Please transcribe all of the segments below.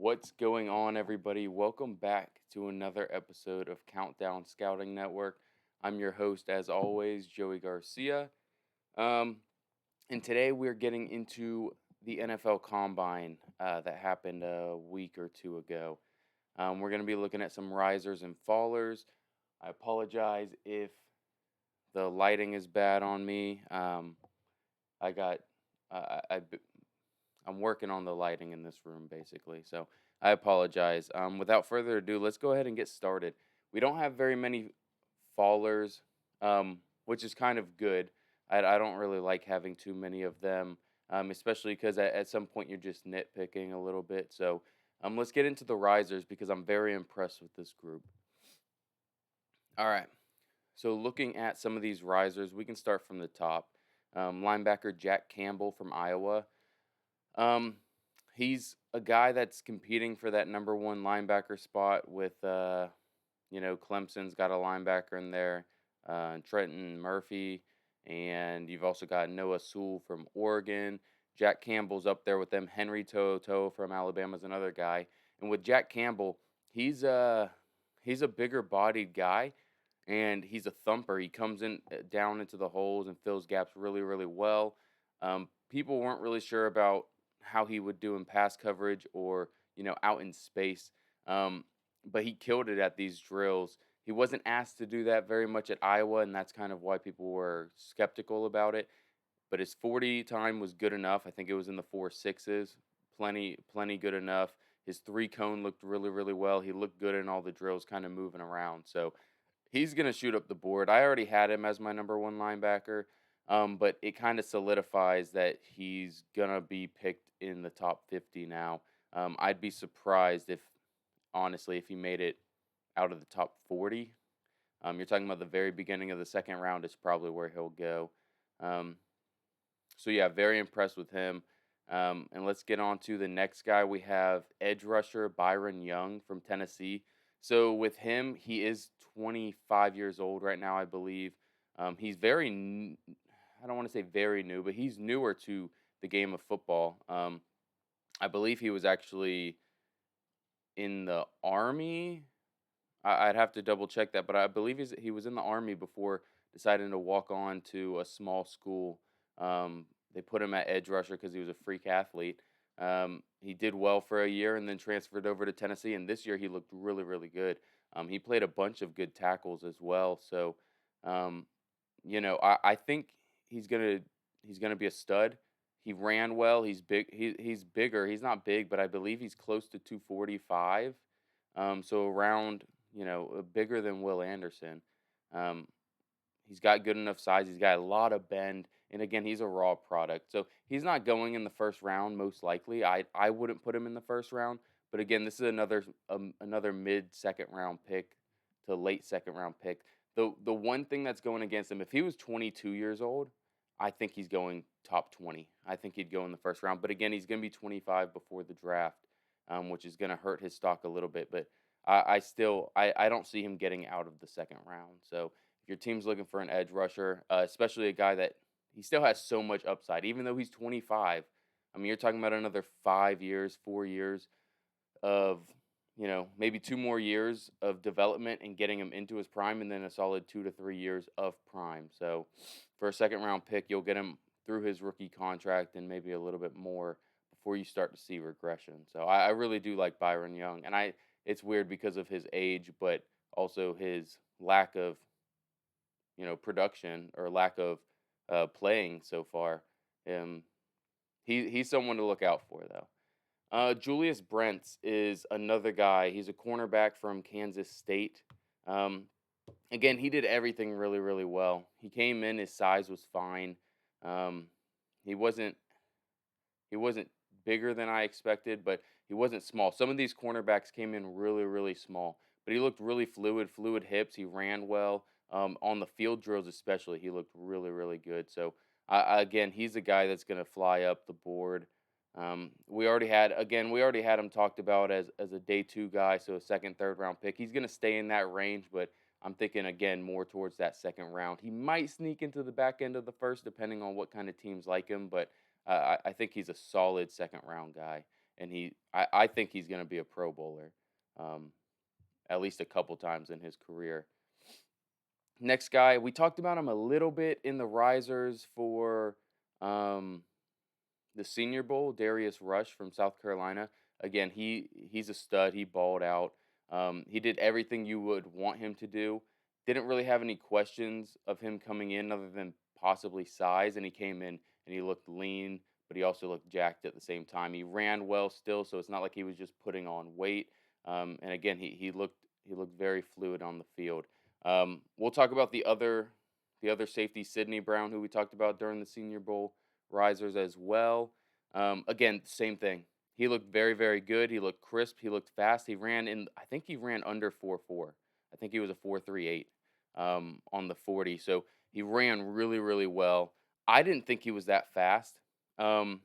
What's going on, everybody? Welcome back to another episode of Countdown Scouting Network. I'm your host, as always, Joey Garcia. Um, and today we're getting into the NFL Combine that happened a week or two ago. We're going to be looking at some risers and fallers. I apologize if the lighting is bad on me. I got I I'm working on the lighting in this room basically. So I apologize. Without further ado, let's go ahead and get started. We don't have very many fallers, which is kind of good. I don't really like having too many of them, especially because at some point you're just nitpicking a little bit. So let's get into the risers because I'm very impressed with this group. All right. So looking at some of these risers, we can start from the top. Linebacker Jack Campbell from Iowa. Um, he's a guy that's competing for that number one linebacker spot with, Clemson's got a linebacker in there, Trenton Murphy, and you've also got Noah Sewell from Oregon. Jack Campbell's up there with them. Henry To'oTo'o from Alabama's another guy. And with Jack Campbell, he's a bigger bodied guy, and he's a thumper. He comes in down into the holes and fills gaps really, really well. People weren't really sure about how he would do in pass coverage or out in space, um, but he killed it at these drills. He wasn't asked to do that very much at Iowa, and that's kind of why people were skeptical about it. But his 40 time was good enough. I think it was in the 4.6s, plenty good enough. His three cone looked really, really well. He looked good in all the drills, kind of moving around. So he's going to shoot up the board. I already had him as my number one linebacker, but it kind of solidifies that he's going to be picked in the top 50 now. I'd be surprised if, honestly, if he made it out of the top 40. You're talking about the very beginning of the second round is probably where he'll go. Um, so, yeah, very impressed with him. And let's get on to the next guy. We have edge rusher Byron Young from Tennessee. So with him, he is 25 years old right now, I believe. He's I don't want to say very new, but he's newer to the game of football. I believe he was actually in the army. I'd have to double check that, but I believe he was in the army before deciding to walk on to a small school. They put him at edge rusher because he was a freak athlete. He did well for a year and then transferred over to Tennessee, and this year he looked really, really good. He played a bunch of good tackles as well. So, um, I think he's gonna be a stud. He ran well. He's big. He's bigger. He's not big, but I believe he's close to 245. So around bigger than Will Anderson. Um, he's got good enough size. He's got a lot of bend, and again, he's a raw product. So he's not going in the first round most likely. I wouldn't put him in the first round. But again, this is another mid second round pick to late second round pick. The one thing that's going against him, if he was 22 years old, I think he's going top 20. I think he'd go in the first round. But again, he's going to be 25 before the draft, which is going to hurt his stock a little bit. But I don't see him getting out of the second round. So if your team's looking for an edge rusher, especially a guy that he still has so much upside, even though he's 25. I mean, you're talking about another 5 years, 4 years of, maybe 2 more years of development and getting him into his prime, and then a solid 2 to 3 years of prime. So for a second round pick, you'll get him through his rookie contract and maybe a little bit more before you start to see regression. So I really do like Byron Young, and it's weird because of his age, but also his lack of production or lack of playing so far. Um, he's someone to look out for though. Julius Brents is another guy. He's a cornerback from Kansas State. Um, Again, he did everything really, really well. He came in, his size was fine. Um, he wasn't he wasn't bigger than I expected, but he wasn't small. Some of these cornerbacks came in really, really small, but he looked really fluid hips. He ran well on the field drills, especially. He looked really, really good. So again, he's a guy that's going to fly up the board. We already had him talked about as a day two guy, so a second, third round pick. He's going to stay in that range, but I'm thinking again more towards that second round. He might sneak into the back end of the first, depending on what kind of teams like him, but I think he's a solid second round guy. and I think he's going to be a Pro Bowler, um, at least a couple times in his career. Next guy, we talked about him a little bit in the risers for um, the Senior Bowl. Darius Rush from South Carolina. Again, he's a stud. He balled out. He did everything you would want him to do. Didn't really have any questions of him coming in other than possibly size, and he came in and he looked lean, but he also looked jacked at the same time. He ran well still, so it's not like he was just putting on weight. And again, he looked very fluid on the field. We'll talk about the other safety, Sidney Brown, who we talked about during the Senior Bowl risers as well. Again, same thing. He looked very, very good. He looked crisp. He looked fast. I think he ran under 4.4. I think he was a 4.38 on the 40. So he ran really, really well. I didn't think he was that fast. Um,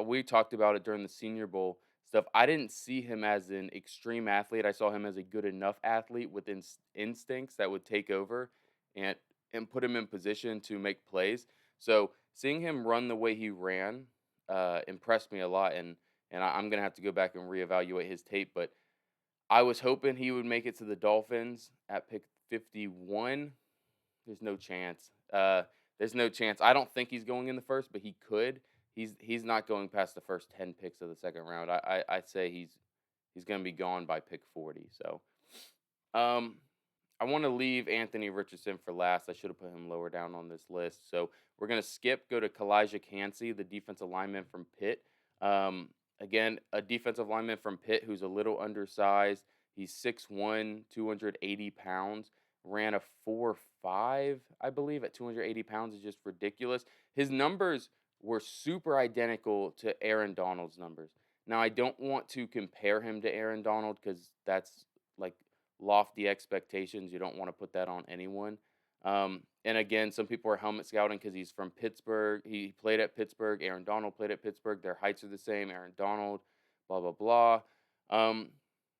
we talked about it during the Senior Bowl stuff. I didn't see him as an extreme athlete. I saw him as a good enough athlete with instincts that would take over and and put him in position to make plays. So seeing him run the way he ran impressed me a lot, and I'm gonna have to go back and reevaluate his tape. But I was hoping he would make it to the Dolphins at pick 51. There's no chance. There's no chance. I don't think he's going in the first, but he could. He's not going past the first 10 picks of the second round. I'd say he's gonna be gone by pick 40. So um, I want to leave Anthony Richardson for last. I should have put him lower down on this list. So we're going to go to Kalijah Cansey, the defensive lineman from Pitt. Again, a defensive lineman from Pitt who's a little undersized. He's 6'1", 280 pounds. Ran a 4.5, I believe, at 280 pounds. Is just ridiculous. His numbers were super identical to Aaron Donald's numbers. Now, I don't want to compare him to Aaron Donald because that's like lofty expectations. You don't want to put that on anyone. And again, some people are helmet scouting because he's from Pittsburgh. He played at Pittsburgh. Aaron Donald played at Pittsburgh. Their heights are the same. Aaron Donald, blah blah blah. Um,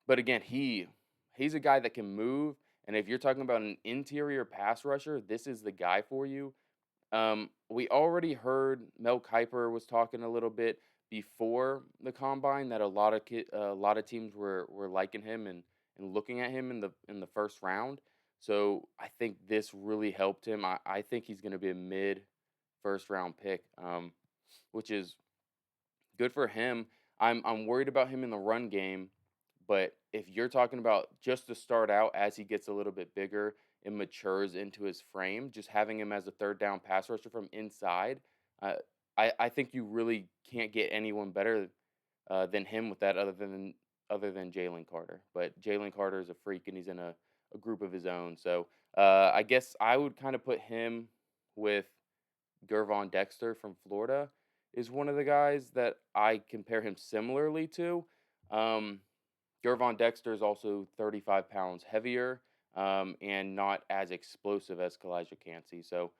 but again, he's a guy that can move. And if you're talking about an interior pass rusher, this is the guy for you. We already heard Mel Kiper was talking a little bit before the combine that a lot of teams were liking him and looking at him in the first round. So I think this really helped him. I think he's going to be a mid first round pick, which is good for him. I'm worried about him in the run game, but if you're talking about just to start out as he gets a little bit bigger and matures into his frame, just having him as a third down pass rusher from inside, uh, I think you really can't get anyone better than him with that other than Jalen Carter. But Jalen Carter is a freak and he's in a group of his own. So I guess I would kind of put him with Gervon Dexter from Florida is one of the guys that I compare him similarly to. Um, Gervon Dexter is also 35 pounds heavier and not as explosive as Kalijah Cansey. So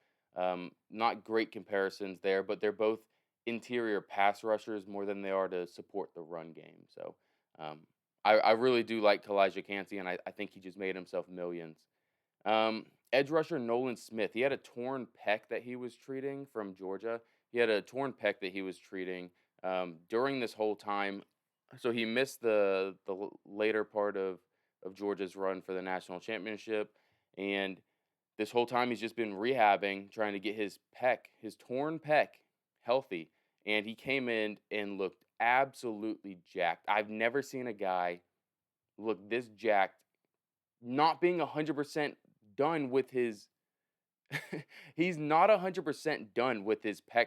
not great comparisons there, but they're both interior pass rushers more than they are to support the run game. So um, I really do like Kalijah Cansey, and I think he just made himself millions. Edge rusher Nolan Smith. He had a torn pec that he was treating from Georgia. He had a torn pec that he was treating during this whole time. So he missed the later part of Georgia's run for the national championship, and this whole time he's just been rehabbing, trying to get his torn pec, healthy. And he came in and looked absolutely jacked. I've never seen a guy look this jacked, not being 100% done with his he's not 100% done with his pec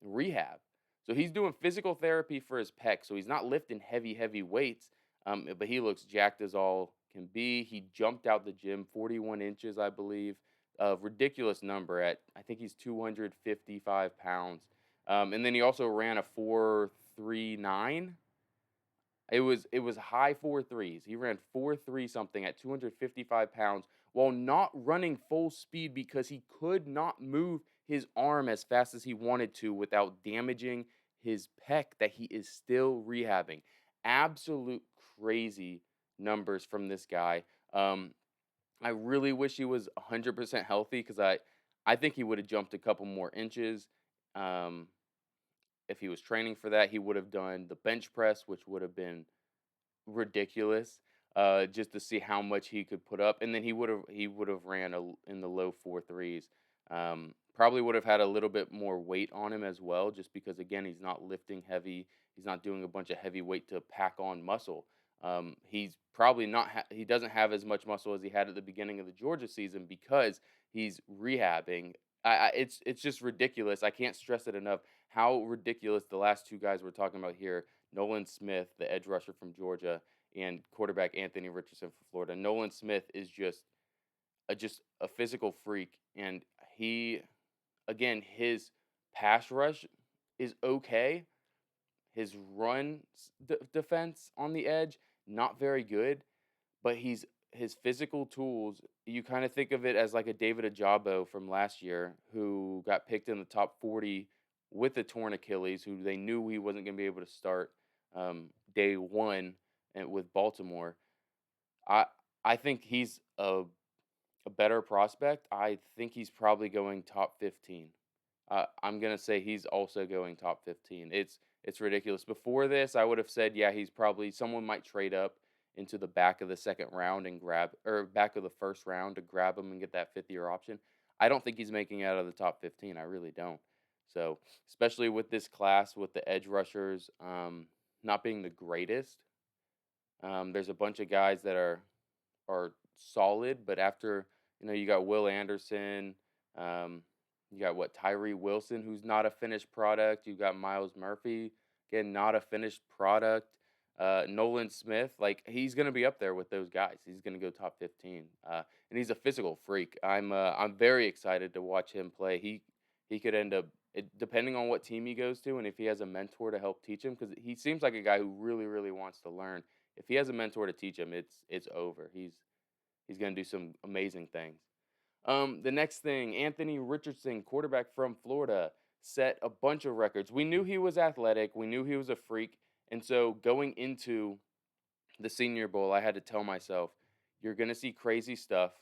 rehab. So he's doing physical therapy for his pec. So he's not lifting heavy weights, but he looks jacked as all can be. He jumped out the gym 41 inches, I believe. A ridiculous number at, I think he's 255 pounds. And then he also ran a 4.39. It was high 4.3s. He ran 4.3 something at 255 pounds while not running full speed because he could not move his arm as fast as he wanted to without damaging his pec that he is still rehabbing. Absolute crazy numbers from this guy. I really wish he was 100% healthy because I think he would have jumped a couple more inches. Um, if he was training for that, he would have done the bench press, which would have been ridiculous, just to see how much he could put up, and then he would have ran in the low 4 threes. Probably would have had a little bit more weight on him as well, just because again he's not lifting heavy, he's not doing a bunch of heavy weight to pack on muscle. He's probably not he doesn't have as much muscle as he had at the beginning of the Georgia season because he's rehabbing. It's just ridiculous. I can't stress it enough how ridiculous the last two guys we're talking about here, Nolan Smith, the edge rusher from Georgia, and quarterback Anthony Richardson from Florida. Nolan Smith is just a physical freak, and he, again, his pass rush is okay. His defense on the edge not very good, but his physical tools. You kind of think of it as like a David Ajabo from last year, who got picked in the top 40 with a torn Achilles, who they knew he wasn't going to be able to start day one and with Baltimore. I I think he's a better prospect. I think he's probably going top 15. I'm gonna say he's also going top 15. It's ridiculous. Before this, I would have said, yeah, he's probably someone might trade up into the back of the second round and grab, or back of the first round to grab him and get that 5th year option. I don't think he's making it out of the top 15. I really don't. So, especially with this class, with the edge rushers not being the greatest, there's a bunch of guys that are solid, but after you got Will Anderson, um, you got what Tyree Wilson, who's not a finished product. You got Miles Murphy, again not a finished product. Nolan Smith, like he's gonna be up there with those guys. He's gonna go top 15, and he's a physical freak. I'm very excited to watch him play. He could end up depending on what team he goes to, and if he has a mentor to help teach him, because he seems like a guy who really wants to learn. If he has a mentor to teach him, it's over. He's going to do some amazing things. The next thing, Anthony Richardson, quarterback from Florida, set a bunch of records. We knew he was athletic. We knew he was a freak. And so going into the Senior Bowl, I had to tell myself, you're going to see crazy stuff.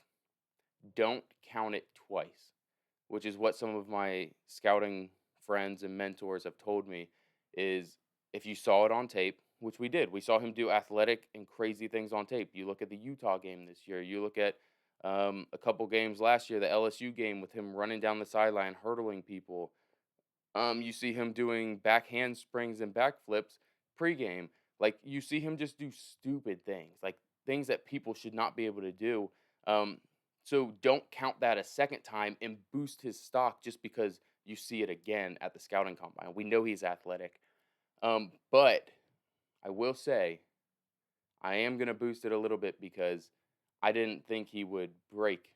Don't count it twice, which is what some of my scouting friends and mentors have told me is if you saw it on tape, which we did. We saw him do athletic and crazy things on tape. You look at the Utah game this year. You look at a couple games last year, the LSU game with him running down the sideline, hurdling people. You see him doing back handsprings and backflips pregame. Like you see him just do stupid things, like things that people should not be able to do. Um, so don't count that a second time and boost his stock just because you see it again at the scouting combine. We know he's athletic, but I will say I am going to boost it a little bit because I didn't think he would break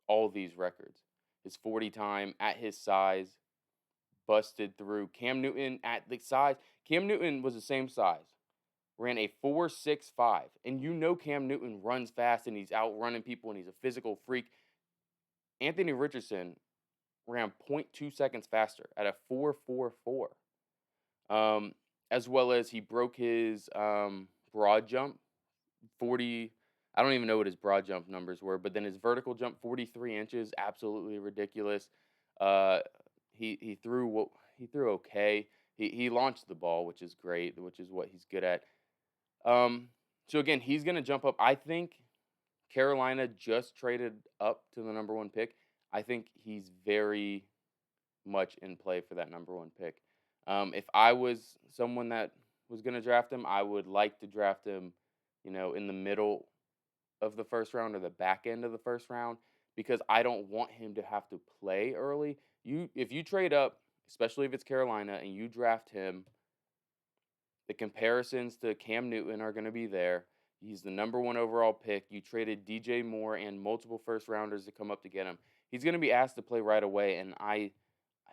all these records. His 40 time at his size busted through Cam Newton at the size. Cam Newton was the same size, ran a 4.65, and Cam Newton runs fast and he's out running people and he's a physical freak. Anthony Richardson ran zero point 0.2 seconds faster at a 4.44. As well as he broke his broad jump 40. I don't even know what his broad jump numbers were, but then his vertical jump 43 inches, absolutely ridiculous. Uh, he threw okay. He launched the ball, which is great, which is what he's good at. So again, he's gonna jump up. I think Carolina just traded up to the number one pick. I think he's very much in play for that number one pick. If I was someone that was going to draft him, I would like to draft him, in the middle of the first round or the back end of the first round because I don't want him to have to play early. If you trade up, especially if it's Carolina, and you draft him, the comparisons to Cam Newton are going to be there. He's the number one overall pick. You traded DJ Moore and multiple first rounders to come up to get him. He's going to be asked to play right away, and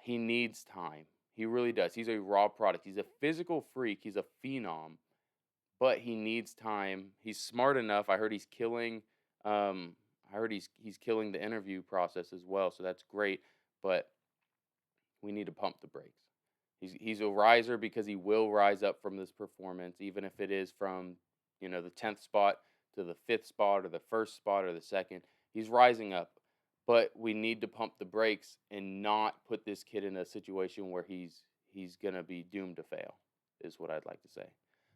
he needs time. He really does. He's a raw product. He's a physical freak. He's a phenom, but he needs time. He's smart enough. I heard he's killing. He's killing the interview process as well, so that's great. But we need to pump the brakes. He's a riser because he will rise up from this performance, even if it is from the 10th spot to the 5th spot or the first spot or the second. He's rising up. But we need to pump the brakes and not put this kid in a situation where he's he's gonna be doomed to fail, is what I'd like to say.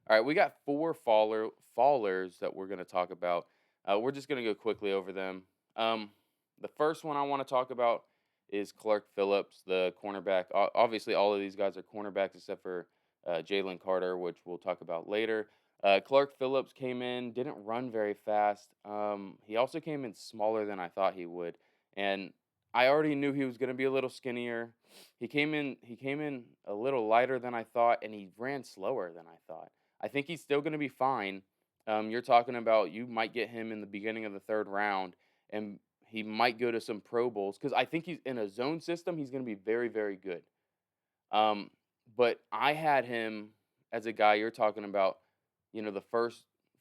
All right, we got four fallers that we're gonna talk about. We're just gonna go quickly over them. The first one I want to talk about is Clark Phillips, the cornerback. Obviously, all of these guys are cornerbacks except for Jalen Carter, which we'll talk about later. Clark Phillips came in, didn't run very fast. He also came in smaller than I thought he would, and I already knew he was going to be a little skinnier. He came in a little lighter than I thought, and he ran slower than I thought. I think he's still going to be fine. You're talking about you might get him in the beginning of the third round, and he might go to some Pro Bowls because I think he's in a zone system. He's going to be very, very good. Um, but I had him as a guy you're talking about, the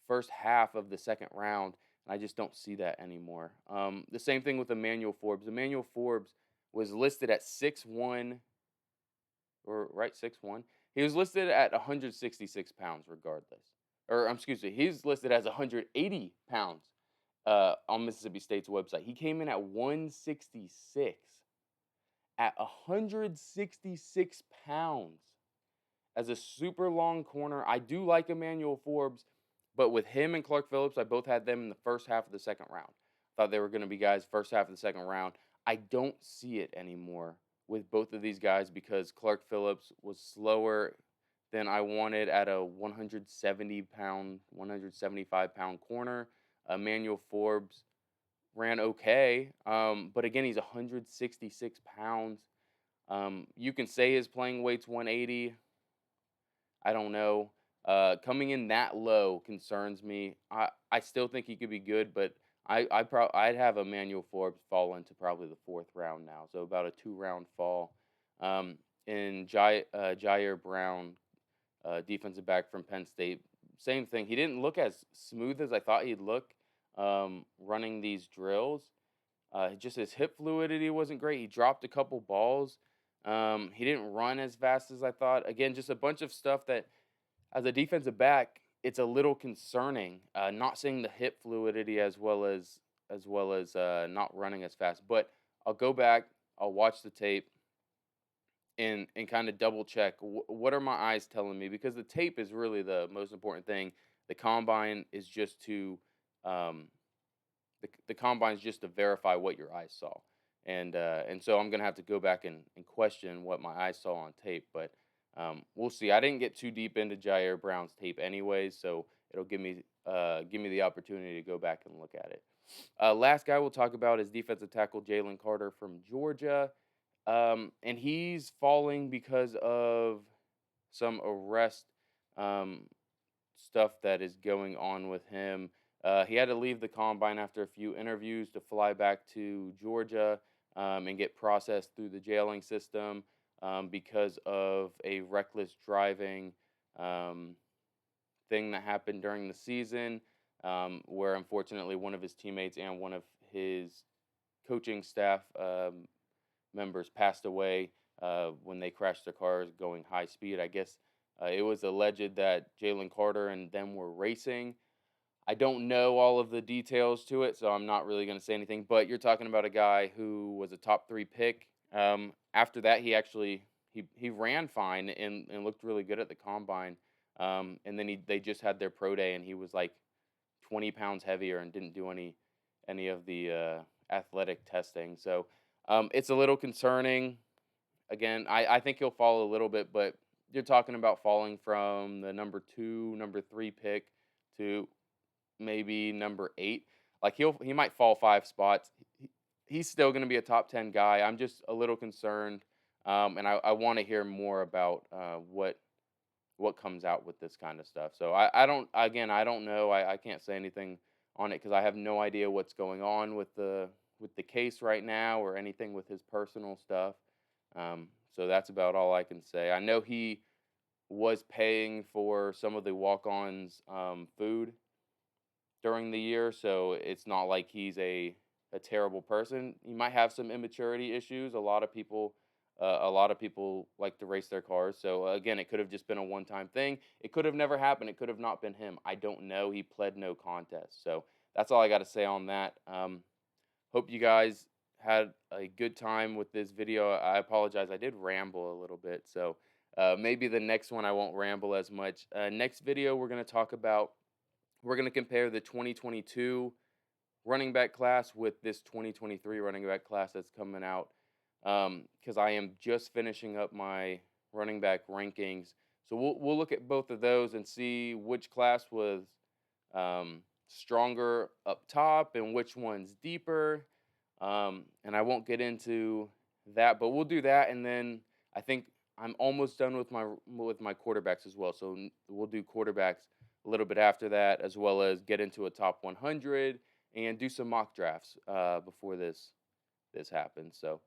first half of the second round, and I just don't see that anymore. The same thing with Emmanuel Forbes. Emmanuel Forbes was listed at 6'1", or right 6'1". He was listed at 166 pounds, regardless. Or excuse me, he's listed as 180 pounds on Mississippi State's website. He came in at 166. At 166 pounds as a super long corner. I do like Emmanuel Forbes, but with him and Clark Phillips, I both had them in the first half of the second round. Thought they were going to be guys first half of the second round. I don't see it anymore with both of these guys because Clark Phillips was slower than I wanted at a 175 pound corner. Emmanuel Forbes ran okay, but again, he's 166 pounds. You can say his playing weight's 180. I don't know. Coming in that low concerns me. I still think he could be good, but I'd have Emmanuel Forbes fall into probably the fourth round now, so about a 2-round fall. And Jair Brown, defensive back from Penn State, same thing. He didn't look as smooth as I thought he'd look running these drills. Just his hip fluidity wasn't great. He dropped a couple balls. He didn't run as fast as I thought. Again, just a bunch of stuff that, as a defensive back, it's a little concerning. Not seeing the hip fluidity as well as not running as fast. But I'll go back. I'll watch the tape and kind of double check what are my eyes telling me, because the tape is really the most important thing. The combine is just to the combine is just to verify what your eyes saw, and so I'm gonna have to go back and question what my eyes saw on tape. But we'll see. I didn't get too deep into Jair Brown's tape anyways, so it'll give me the opportunity to go back and look at it. Last guy we'll talk about is defensive tackle Jalen Carter from Georgia. And he's falling because of some arrest stuff that is going on with him. He had to leave the combine after a few interviews to fly back to Georgia and get processed through the jailing system because of a reckless driving thing that happened during the season, where unfortunately one of his teammates and one of his coaching staff members passed away when they crashed their cars going high speed. I guess it was alleged that Jalen Carter and them were racing. I don't know all of the details to it, so I'm not really going to say anything. But you're talking about a guy who was a top 3 pick. After that, he ran fine and looked really good at the combine. And then they just had their pro day, and he was like 20 pounds heavier and didn't do any of the athletic testing. So it's a little concerning. Again, I think he'll fall a little bit, but you're talking about falling from the number 2, number 3 pick to maybe number 8. Like he might fall 5 spots. He's still going to be a top 10 guy. I'm just a little concerned, and I want to hear more about what comes out with this kind of stuff. So I don't know. I can't say anything on it because I have no idea what's going on with the case right now or anything with his personal stuff. So that's about all I can say. I know he was paying for some of the walk-ons' food during the year, so it's not like he's a terrible person. He might have some immaturity issues. A lot of people like to race their cars. So again, it could have just been a one-time thing. It could have never happened. It could have not been him. I don't know. He pled no contest. So that's all I got to say on that. Hope you guys had a good time with this video. I apologize. I did ramble a little bit. So Maybe the next one I won't ramble as much. Next video, we're going to compare the 2022 running back class with this 2023 running back class that's coming out. Because I am just finishing up my running back rankings. So we'll look at both of those and see which class was stronger up top and which one's deeper. And I won't get into that, but we'll do that, and then I think I'm almost done with my quarterbacks as well. So we'll do quarterbacks a little bit after that, as well as get into a top 100 and do some mock drafts before this happens. So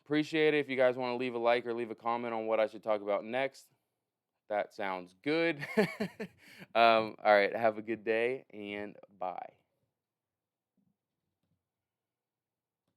appreciate it. If you guys want to leave a like or leave a comment on what I should talk about next, that sounds good. All right, have a good day and bye.